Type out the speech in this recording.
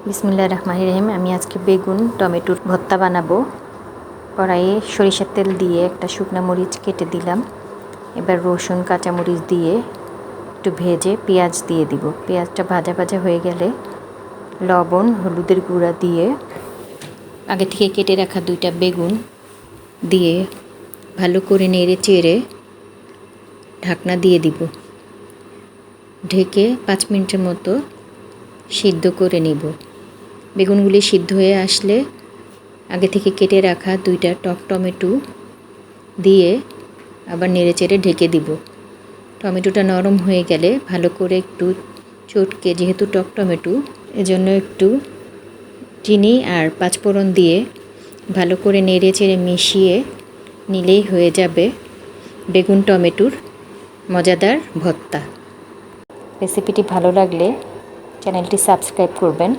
বিসমিল্লাহির রহমানির রহিম। আমি আজকে বেগুন টমেটোর ভর্তা বানাবো। কড়াইয়ে সরিষার তেল দিয়ে একটা শুকনো মরিচ কেটে দিলাম। এবার রসুন কাঁচামরিচ দিয়ে একটু ভেজে পেঁয়াজ দিয়ে দিব। পেঁয়াজটা ভাজা ভাজা হয়ে গেলে লবণ হলুদের গুঁড়া দিয়ে আগে থেকে কেটে রাখা 2টা বেগুন দিয়ে ভালো করে নেড়ে চেড়ে ঢাকনা দিয়ে দিব। ঢেকে 5 মিনিটের মতো সিদ্ধ করে নিব। বেগুনগুলি সিদ্ধ হয়ে আসলে আগে থেকে কেটে রাখা 2টা টক টমেটো দিয়ে আবার নেড়েচেড়ে ঢেকে দিব। টমেটোটা নরম হয়ে গেলে ভালো করে একটু চটকে, যেহেতু টক টমেটো এজন্য একটু চিনি আর 5 ফোড়ন দিয়ে ভালো করে নেড়েচেড়ে মিশিয়ে নিলেই হয়ে যাবে বেগুন টমেটোর মজাদার ভর্তা। রেসিপিটি ভালো লাগলে চ্যানেলটি সাবস্ক্রাইব করবেন।